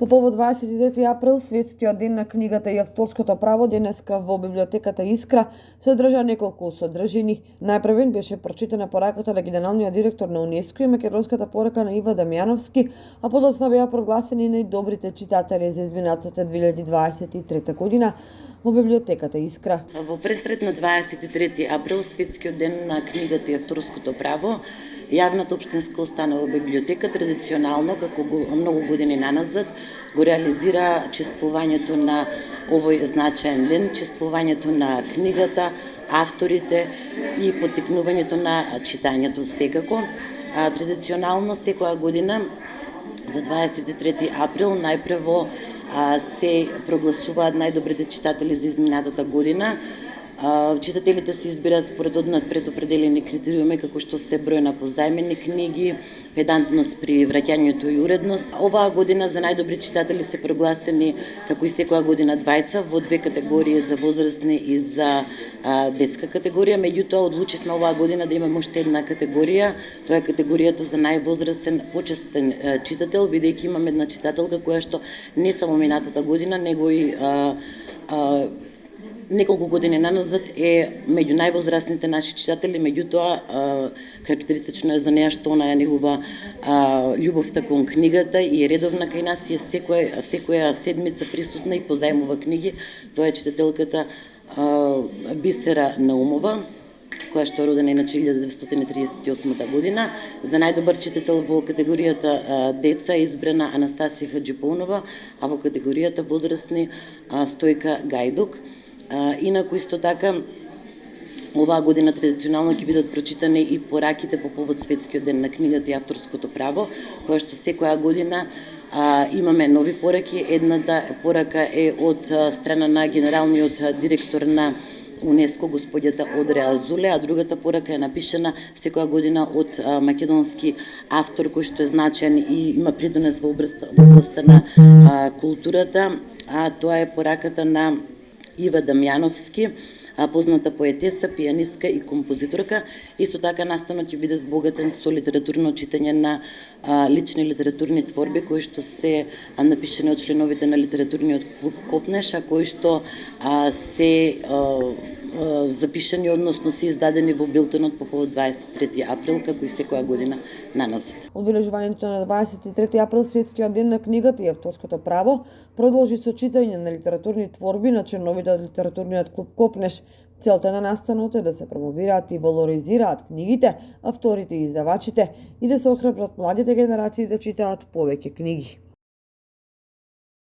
По повод 23 април, Светскиот ден на книгата и авторското право, денеска во библиотеката Искра се одржа неколку содржини. Најпрвен беше прочитана пораката на генералниот директор на УНЕСКО и македонската порака на Ива Дамјановски, а подоцна беа прогласени најдобрите читатели за изминатата 2023 година во библиотеката Искра. Во пресрет на 23 април, Светскиот ден на книгата и авторското право, јавната општинска установа библиотека традиционално, како многу години наназад, го реализира чествувањето на овој значаен ден, чествувањето на книгата, авторите и поттикнувањето на читањето секако. Традиционално секоја година за 23 април најпрво се прогласуваат најдобрите читатели за изминатата година. Читателите се избираат според предопределени критериуми, како што се број на позајмени книги, педантност при враќањето и уредност. Оваа година за најдобри читатели се прогласени, како и секоја година, двајца во две категории, за возрастни и за детска категорија. Меѓутоа, одлучивме оваа година да имаме уште една категорија, тоа е категоријата за највозрастен почестен читател, бидејќи имаме една читателка која што не само минатата година, него и неколку години наназад е меѓу највозрастните наши читатели, меѓутоа карактеристично е за неа што она е негова љубовта кон книгата и е редовна кај нас и е секоја седмица присутна и позајмува книги. Тоа е читателката Бисера Наумова, која што е родена иначе 1938 година. За најдобар читател во категоријата деца е избрана Анастасија Хаџипоунова, а во категоријата возрастни Стојка Гајдук. Инаку исто така, оваа година традиционално ќе бидат прочитани и пораките по повод Светскиот ден на книгата и авторското право, која што секоја година имаме нови пораки. Едната порака е од страна на генералниот директор на УНЕСКО, господјата Одреа Зуле, а другата порака е напишана секоја година од македонски автор кој што е значен и има придонес во областа на културата, а тоа е пораката на Ива Дамјановски, позната поетеса, пијанистка и композиторка. Исто така настанот ќе биде збогатен со литературно читање на лични литературни творби кои што се напишани од членовите на литературниот клуб Копнеш, а кои што се запишани, односно се издадени во билтенот по повод 23 април, како и секоја година наназад. Одбележувањето на 23 април, Светскиот ден на книгата и авторското право, продолжи со читање на литературни творби на членовите од литературниот клуб Копнеш. Целта на настанот е да се промовираат и валоризираат книгите, авторите и издавачите и да се охрабрат младите генерации да читаат повеќе книги.